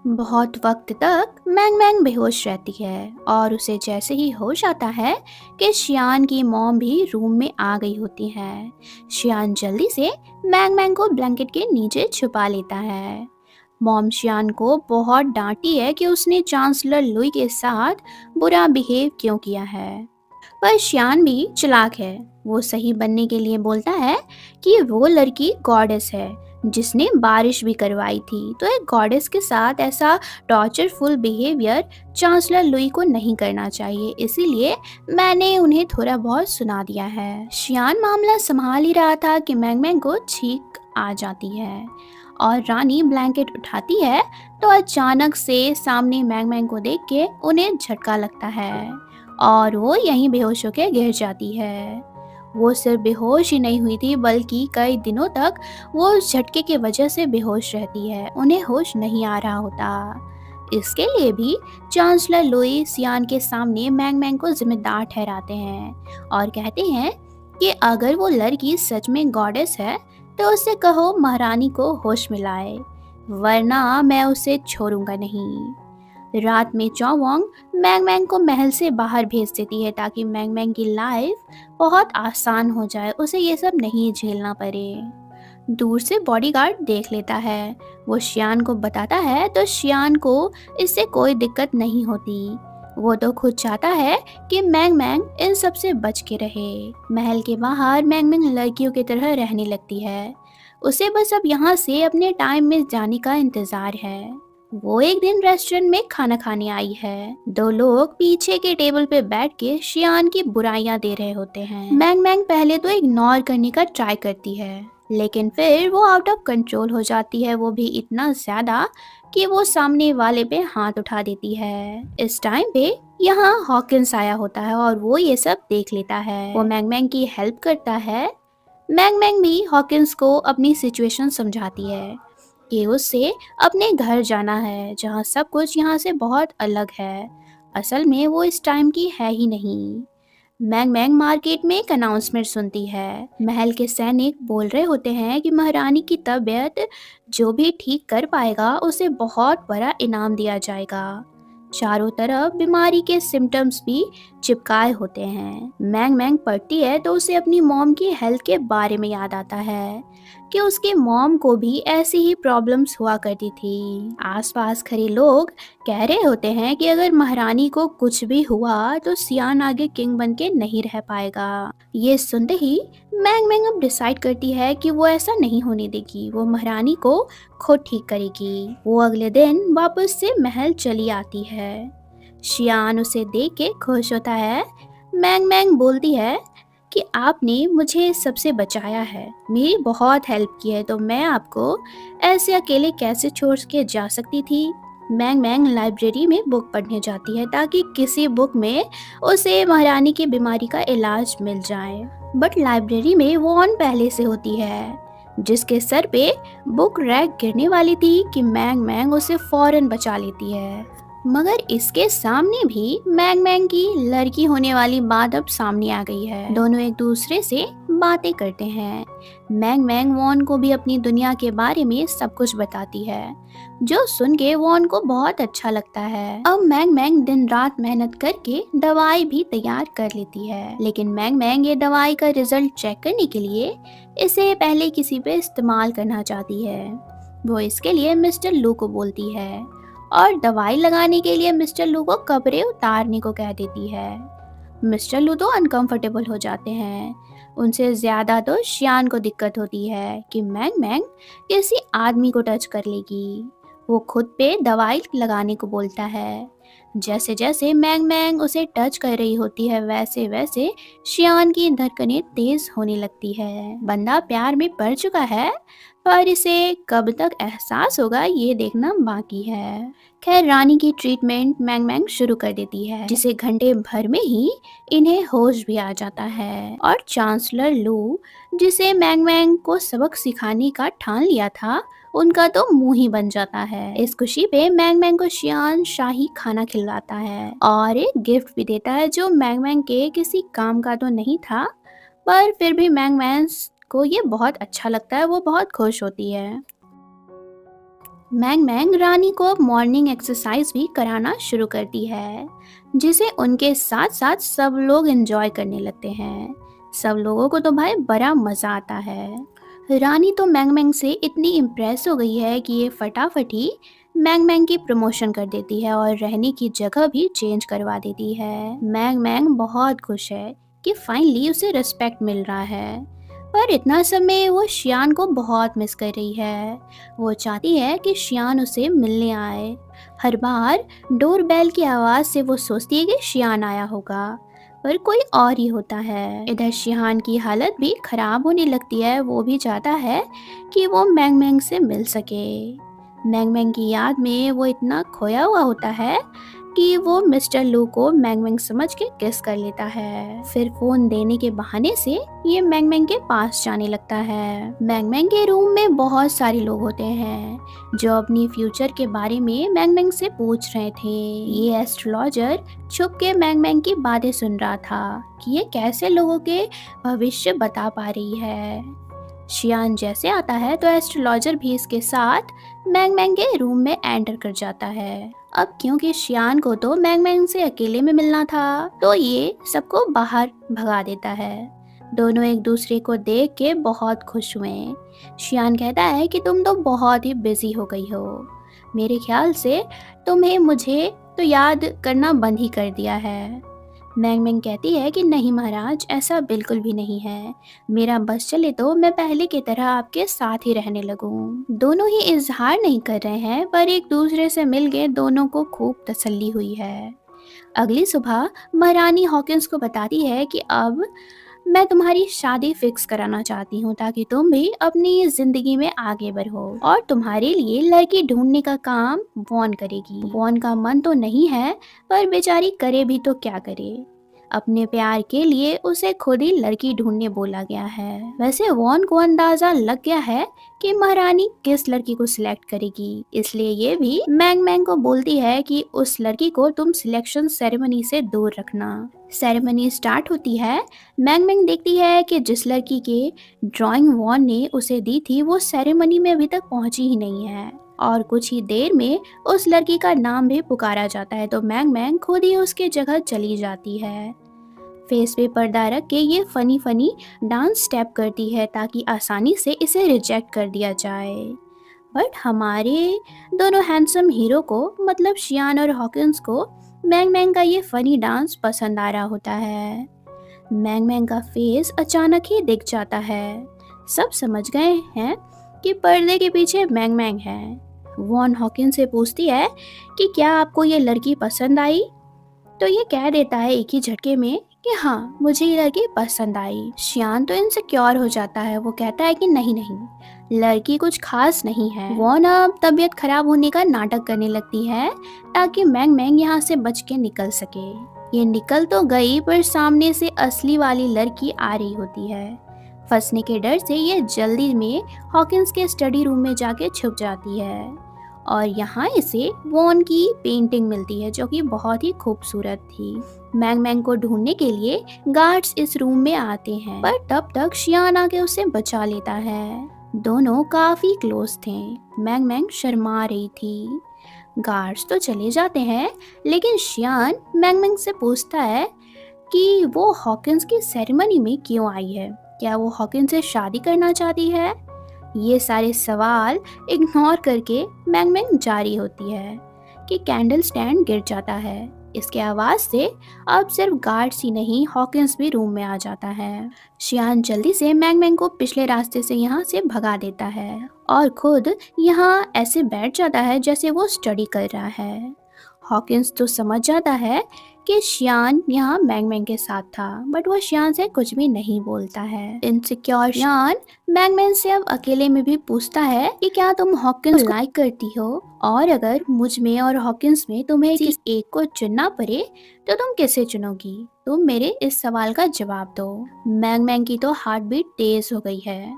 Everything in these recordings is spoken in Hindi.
बहुत वक्त तक मैंग मैंग बेहोश रहती है और उसे जैसे ही होश आता है कि शियान की मॉम भी रूम में आ गई होती है। शियान जल्दी से मैंग मैंग को ब्लैंकेट के नीचे छुपा लेता है। मॉम शियान को बहुत डांटी है कि उसने चांसलर लुई के साथ बुरा बिहेव क्यों किया है। पर शियान भी चालाक है। वो सही बनने के लिए बोलता है कि वो लड़की गॉडेस है जिसने बारिश भी करवाई थी, तो एक गॉडेस के साथ ऐसा टॉर्चरफुल बिहेवियर चांसलर लुई को नहीं करना चाहिए, इसीलिए मैंने उन्हें थोड़ा बहुत सुना दिया है। शियान मामला संभाल ही रहा था कि मैंग मैंग को छींक आ जाती है और रानी ब्लैंकेट उठाती है तो अचानक से सामने मैंग मैंग को देख के उन्हें झटका लगता है और वो यहीं बेहोश होकर गिर जाती है। वो सिर्फ बेहोश ही नहीं हुई थी बल्कि कई दिनों तक वो उस झटके की वजह से बेहोश रहती है, उन्हें होश नहीं आ रहा होता। इसके लिए भी चांसलर लुई सियान के सामने मैंग मैंग को जिम्मेदार ठहराते हैं और कहते हैं कि अगर वो लड़की सच में गॉडेस है तो उससे कहो महारानी को होश में लाए, वरना मैं उसे छोड़ूंगा नहीं। रात में चौवोंग मैंग मैंग को महल से बाहर भेज देती है ताकि मैंग मैंग की लाइफ बहुत आसान हो जाए, उसे ये सब नहीं झेलना पड़े। दूर से बॉडीगार्ड देख लेता है, वो शियान को बताता है तो शियान को इससे कोई दिक्कत नहीं होती। वो तो खुद चाहता है कि मैंग मैंग इन सब से बच के रहे। महल के बाहर मैंग मैंग लड़कियों की तरह रहने लगती है। उसे बस अब यहाँ से अपने टाइम में जाने का इंतजार है। वो एक दिन रेस्टोरेंट में खाना खाने आई है। दो लोग पीछे के टेबल पे बैठ के शियान की बुराइयां दे रहे होते हैं। मैंग मैंग पहले तो इग्नोर करने का ट्राई करती है, लेकिन फिर वो आउट ऑफ कंट्रोल हो जाती है, वो भी इतना ज्यादा कि वो सामने वाले पे हाथ उठा देती है। इस टाइम पे यहाँ हॉकिंस आया होता है और वो ये सब देख लेता है। वो मैंग मैंग की हेल्प करता है। मैंग मैंग भी हॉकिंस को अपनी सिचुएशन समझाती है कि उससे अपने घर जाना है जहाँ सब कुछ यहाँ से बहुत अलग है। असल में वो इस टाइम की है ही नहीं। मैंग मैंग मार्केट में एक अनाउंसमेंट सुनती है। महल के सैनिक बोल रहे होते हैं कि महारानी की तबीयत जो भी ठीक कर पाएगा उसे बहुत बड़ा इनाम दिया जाएगा। चारों तरफ बीमारी के सिम्टम्स भी चिपकाए होते हैं। मैंग मैंग पढ़ती है तो उसे अपनी मॉम की हेल्थ के बारे में याद आता है कि उसके मॉम को भी ऐसी ही प्रॉब्लम्स हुआ करती थी। आसपास खड़े लोग कह रहे होते हैं कि अगर महारानी को कुछ भी हुआ तो सियान आगे किंग बन के नहीं रह पाएगा। ये सुनते ही मैंग मैंग अब डिसाइड करती है कि वो ऐसा नहीं होने देगी, वो महारानी को खुद ठीक करेगी। वो अगले दिन वापस से महल चली आती है। शियान उसे देख के खुश होता है। मैंग मैंग बोलती है कि आपने मुझे सबसे बचाया है, मेरी बहुत हेल्प की है, तो मैं आपको ऐसे अकेले कैसे छोड़ के जा सकती थी। मैंग मैंग लाइब्रेरी में बुक पढ़ने जाती है ताकि किसी बुक में उसे महारानी की बीमारी का इलाज मिल जाए। बट लाइब्रेरी में वो ऑन पहले से होती है, जिसके सर पे बुक रैक गिरने वाली थी कि मैंग मैंग उसे फौरन बचा लेती है। मगर इसके सामने भी मैंग मैंग की लड़की होने वाली बात अब सामने आ गई है। दोनों एक दूसरे से बातें करते हैं। मैंग मैंग वॉन को भी अपनी दुनिया के बारे में सब कुछ बताती है, जो सुन के वॉन को बहुत अच्छा लगता है। अब मैंग मैंग दिन रात मेहनत करके दवाई भी तैयार कर लेती है, लेकिन मैंग मैंग ये दवाई का रिजल्ट चेक करने के लिए इसे पहले किसी पे इस्तेमाल करना चाहती है। वो इसके लिए मिस्टर लू को बोलती है और दवाई लगाने के लिए मिस्टर लू को कपड़े उतारने को कह देती है। मिस्टर लू तो अनकंफर्टेबल हो जाते हैं। उनसे ज्यादा तो शियान को दिक्कत होती है कि मैंग मैंग किसी आदमी को टच कर लेगी। वो खुद पे दवाई लगाने को बोलता है। जैसे जैसे मैंग मैंग उसे टच कर रही होती है वैसे वैसे शियान की धड़कनें तेज होने लगती है। बंदा प्यार में पड़ चुका है, पर इसे कब तक एहसास होगा ये देखना बाकी है। खैर रानी की ट्रीटमेंट मैंग मैंग शुरू कर देती है, जिसे घंटे भर में ही इन्हें होश भी आ जाता है। और चांसलर लू, जिसे मैंग मैंग को सबक सिखाने का ठान लिया था, उनका तो मुंह ही बन जाता है। इस खुशी पे मैंग मैंग को शियान शाही खाना खिलाता है और एक गिफ्ट भी देता है जो मैंग मैंग के किसी काम का तो नहीं था, पर फिर भी मैंग मैंग को ये बहुत अच्छा लगता है, वो बहुत खुश होती है। मैंग मैंग रानी को अब मॉर्निंग एक्सरसाइज भी कराना शुरू करती है, जिसे उनके साथ साथ सब लोग एंजॉय करने लगते हैं। सब लोगों को तो भाई बड़ा मज़ा आता है। रानी तो मैंग मैंग से इतनी इम्प्रेस हो गई है कि ये फटाफट ही मैंग मैंग की प्रमोशन कर देती है और रहने की जगह भी चेंज करवा देती है। मैंग मैंग बहुत खुश है कि फाइनली उसे रिस्पेक्ट मिल रहा है, पर इतना समय वो शियान को बहुत मिस कर रही है। वो चाहती है कि शियान उसे मिलने आए। हर बार डोर बेल की आवाज़ से वो सोचती है कि शियान आया होगा, पर कोई और ही होता है। इधर शियान की हालत भी खराब होने लगती है। वो भी चाहता है कि वो मैंग मैंग से मिल सके। मैंग मैंग की याद में वो इतना खोया हुआ होता है कि वो मिस्टर लू को मैंग मैंग समझ के किस कर लेता है। फिर फोन देने के बहाने से ये मैंग मैंग के पास जाने लगता है। मैंग मैंग के रूम में बहुत सारे लोग होते हैं जो अपनी फ्यूचर के बारे में मैंग मैंग से पूछ रहे थे। ये एस्ट्रोलॉजर छुप के मैंग मैंग की बातें सुन रहा था कि ये कैसे लोगों के भविष्य बता पा रही है। शियान जैसे आता है तो एस्ट्रोलॉजर भी इसके साथ मैंग मैंग के रूम में एंटर कर जाता है। अब क्योंकि शियान को तो मैंग मैंग से अकेले में मिलना था, तो ये सबको बाहर भगा देता है। दोनों एक दूसरे को देख के बहुत खुश हुए। शियान कहता है कि तुम तो बहुत ही बिजी हो गई हो, मेरे ख्याल से तुम्हें मुझे तो याद करना बंद ही कर दिया है। मैंग मैंग कहती है कि नहीं महाराज, ऐसा बिल्कुल भी नहीं है। मेरा बस चले तो मैं पहले की तरह आपके साथ ही रहने लगूं। दोनों ही इजहार नहीं कर रहे हैं, पर एक दूसरे से मिल के दोनों को खूब तसल्ली हुई है। अगली सुबह महारानी हॉकिंस को बताती है कि अब मैं तुम्हारी शादी फिक्स कराना चाहती हूँ ताकि तुम भी अपनी जिंदगी में आगे बढ़ो, और तुम्हारे लिए लड़की ढूंढने का काम वॉन करेगी। वॉन का मन तो नहीं है, पर बेचारी करे भी तो क्या करे। अपने प्यार के लिए उसे खुद ही लड़की ढूंढने बोला गया है। वैसे वॉन को अंदाजा लग गया है कि महारानी किस लड़की को सिलेक्ट करेगी, इसलिए ये भी मैंग मैंग को बोलती है कि उस लड़की को तुम सिलेक्शन सेरेमनी से दूर रखना। सेरेमनी स्टार्ट होती है। मैंग मैंग देखती है कि जिस लड़की के ड्राइंग वॉन ने उसे दी थी वो सेरेमनी में अभी तक पहुंची ही नहीं है, और कुछ ही देर में उस लड़की का नाम भी पुकारा जाता है, तो मैंग मैंग खुद ही उसके जगह चली जाती है। फेस पे पर्दा रख के ये फनी फनी डांस स्टेप करती है ताकि आसानी से इसे रिजेक्ट कर दिया जाए। बट हमारे दोनों हैंडसम हीरो को, मतलब शियान और हॉकिंस को, मैंग मैंग का ये फनी डांस पसंद आ रहा होता है। मैंग मैंग का फेस अचानक ही दिख जाता है। सब समझ गए हैं कि पर्दे के पीछे मैंग मैंग है। वॉन हॉकिंस से पूछती है कि क्या आपको ये लड़की पसंद आई, तो ये कह देता है एक ही झटके में कि हाँ, मुझे ये लड़की पसंद आई। शियान तो इनसिक्योर हो जाता है। वो कहता है कि नहीं नहीं, लड़की कुछ खास नहीं है। वॉन अब तबीयत खराब होने का नाटक करने लगती है ताकि मैंग मैंग यहाँ से बच के निकल सके। ये निकल तो गई, पर सामने से असली वाली लड़की आ रही होती है। फंसने के डर से ये जल्दी में हॉकिंस के स्टडी रूम में जाके छुप जाती है, और यहाँ इसे वॉन की पेंटिंग मिलती है जो कि बहुत ही खूबसूरत थी। मैंग मैंग को ढूंढने के लिए गार्ड्स इस रूम में आते हैं, पर तब तक शियान आके उसे बचा लेता है। दोनों काफी क्लोज थे। मैंग मैंग शर्मा रही थी। गार्ड्स तो चले जाते हैं, लेकिन शियान मैंग मैंग से पूछता है कि वो हॉकिंस की सेरेमनी में क्यों आई है। क्या वो हॉकिंस से शादी करना चाहती है? ये सारे सवाल इग्नोर करके मैंग मैंग जारी होती है कि कैंडल स्टैंड गिर जाता है। इसके आवाज़ से अब सिर्फ गार्ड्स ही नहीं, हॉकिंस भी रूम में आ जाता है। शियान जल्दी से मैंग मैंग को पिछले रास्ते से यहाँ से भगा देता है और खुद यहाँ ऐसे बैठ जाता है जैसे वो स्टडी कर रहा है। हॉकिंस तो समझ जाता है कि शियान यहाँ मैंग मैंग के साथ था, बट वो शियान से कुछ भी नहीं बोलता है। इनसिक्योर शियान मैंग मैंग से अब अकेले में भी पूछता है कि क्या तुम हॉकिंस को लाइक करती हो, और अगर मुझ में और हॉकिंस में तुम्हें किसी एक को चुनना पड़े तो तुम किसे चुनोगी? तुम मेरे इस सवाल का जवाब दो। मैंग मैंग की तो हार्ट बीट तेज हो गई है।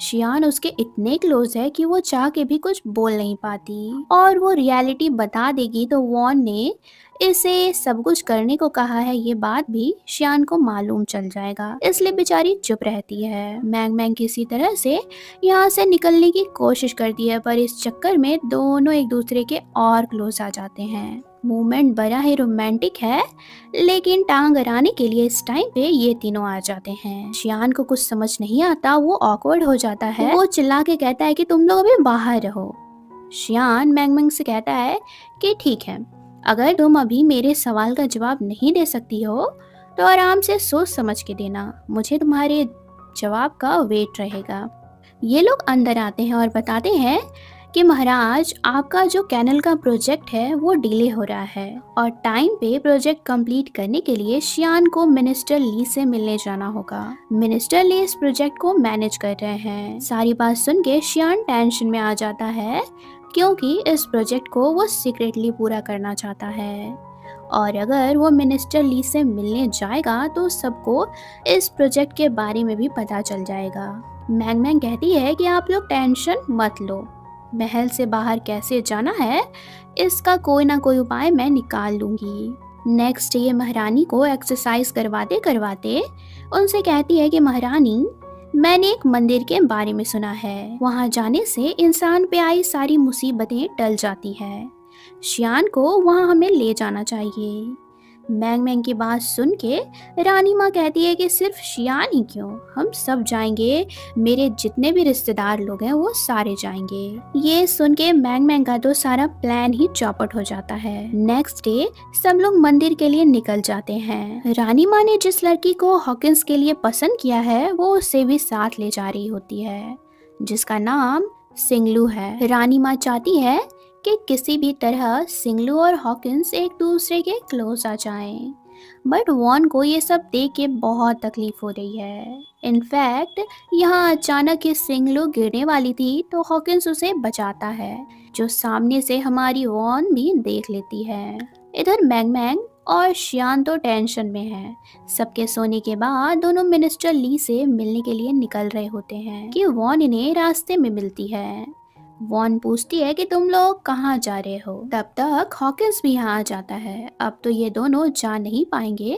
शियान उसके इतने क्लोज है कि वो चाह के भी कुछ बोल नहीं पाती और वो रियलिटी बता देगी तो वॉन ने इसे सब कुछ करने को कहा है, ये बात भी शियान को मालूम चल जाएगा, इसलिए बेचारी चुप रहती है। मैंग मैंग किसी तरह से यहाँ से निकलने की कोशिश करती है, पर इस चक्कर में दोनों एक दूसरे के और क्लोज आ जाते हैं। मूवमेंट बड़ा ही रोमांटिक है, लेकिन टांग अड़ाने के लिए इस टाइम पे ये तीनों आ जाते हैं। शियान को कुछ समझ नहीं आता, वो ऑकवर्ड हो जाता है। वो चिल्ला के कहता है कि तुम लोग अभी बाहर रहो। शियान मैंग मैंग से कहता है कि ठीक है, अगर तुम अभी मेरे सवाल का जवाब नहीं दे सकती हो तो आराम से सोच समझ के देना, मुझे तुम्हारे जवाब का वेट रहेगा। ये लोग अंदर आते हैं और बताते हैं कि महाराज, आपका जो कैनल का प्रोजेक्ट है वो डिले हो रहा है और टाइम पे प्रोजेक्ट कंप्लीट करने के लिए शियान को मिनिस्टर ली से मिलने जाना होगा। मिनिस्टर ली इस प्रोजेक्ट को मैनेज कर रहे हैं। सारी बात सुन के शियान टेंशन में आ जाता है, क्योंकि इस प्रोजेक्ट को वो सीक्रेटली पूरा करना चाहता है और अगर वो मिनिस्टर ली से मिलने जाएगा तो सबको इस प्रोजेक्ट के बारे में भी पता चल जाएगा। मैंग मैंग कहती है कि आप लोग टेंशन मत लो, महल से बाहर कैसे जाना है इसका कोई ना कोई उपाय मैं निकाल लूंगी। नेक्स्ट ये महारानी को एक्सरसाइज करवाते करवाते उनसे कहती है कि महारानी, मैंने एक मंदिर के बारे में सुना है, वहां जाने से इंसान पे आई सारी मुसीबतें टल जाती है। शियान को वहां हमें ले जाना चाहिए। मैंग मैंग की बात सुन के रानी माँ कहती है कि सिर्फ शियान ही क्यों, हम सब जाएंगे, मेरे जितने भी रिश्तेदार लोग हैं वो सारे जाएंगे। ये सुन के मैंग मैंग का तो सारा प्लान ही चौपट हो जाता है। नेक्स्ट डे सब लोग मंदिर के लिए निकल जाते हैं। रानी माँ ने जिस लड़की को हॉकिंस के लिए पसंद किया है वो उसे भी साथ ले जा रही होती है, जिसका नाम सिंगलू है। रानी माँ चाहती है कि किसी भी तरह सिंगलू और हॉकिंस एक दूसरे के क्लोज आ जाएं, बट वॉन को ये सब देख के बहुत तकलीफ हो रही है। इनफैक्ट यहाँ अचानक ही सिंगलू गिरने वाली थी तो हॉकिंस उसे बचाता है, जो सामने से हमारी वॉन भी देख लेती है। इधर मैंग मैंग और शियान तो टेंशन में है। सबके सोने के बाद दोनों मिनिस्टर ली से मिलने के लिए निकल रहे होते हैं कि वॉन इन्हें रास्ते में मिलती है। वॉन पूछती है कि तुम लोग कहाँ जा रहे हो। तब तक हॉकिंस भी यहाँ आ जाता है। अब तो ये दोनों जा नहीं पाएंगे,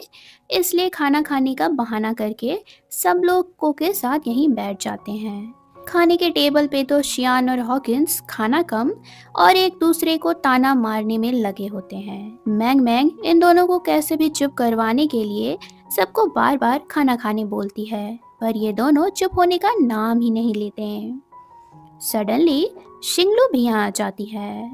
इसलिए खाना खाने का बहाना करके सब लोगों के साथ यहीं बैठ जाते हैं। खाने के टेबल पे तो शियान और हॉकिंस खाना कम और एक दूसरे को ताना मारने में लगे होते हैं। मैंग मैंग इन दोनों को कैसे भी चुप करवाने के लिए सबको बार बार खाना खाने बोलती है, पर ये दोनों चुप होने का नाम ही नहीं लेते हैं। सडनली शिंगलू भी यहाँ आ जाती है।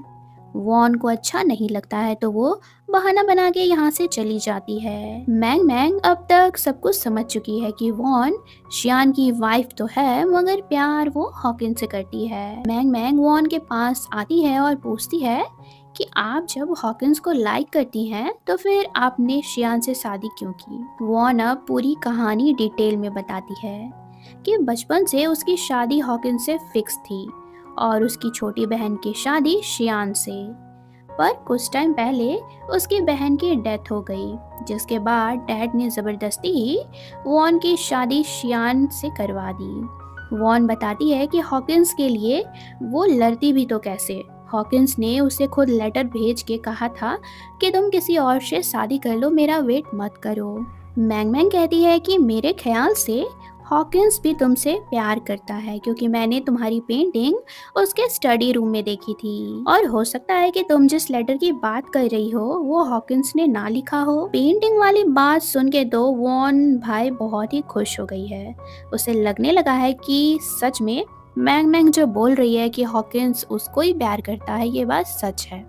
वॉन को अच्छा नहीं लगता है तो वो बहाना बना के यहाँ से चली जाती है। मैंग मैंग अब तक सब कुछ समझ चुकी है कि वॉन शियान की वाइफ तो है, मगर प्यार वो हॉकिन से करती है। मैंग मैंग वॉन के पास आती है और पूछती है कि आप जब हॉकिंस को लाइक करती हैं तो फिर आपने शियान से शादी क्यों की। वॉन अब पूरी कहानी डिटेल में बताती है कि बचपन से उसकी शादी हॉकिंस से फिक्स थी और उसकी छोटी बहन की शादी शियान से, पर कुछ टाइम पहले उसकी बहन की डेथ हो गई, जिसके बाद डैड ने ज़बरदस्ती ही वॉन की शादी शियान से करवा दी। वॉन बताती है कि हॉकिंस के लिए वो लड़ती भी तो कैसे। हॉकिंस ने उसे खुद लेटर भेज के कहा था कि तुम किसी और से शादी कर लो, मेरा वेट मत करो। मैंग मैंग कहती है कि मेरे ख्याल से हॉकिंस भी तुमसे प्यार करता है, क्योंकि मैंने तुम्हारी पेंटिंग उसके स्टडी रूम में देखी थी और हो सकता है कि तुम जिस लेटर की बात कर रही हो वो हॉकिंस ने ना लिखा हो। पेंटिंग वाली बात सुन के तो वॉन भाई बहुत ही खुश हो गई है। उसे लगने लगा है कि सच में मैंग मैंग जो बोल रही है कि हॉकिंस उसको ही प्यार करता है, ये बात सच है।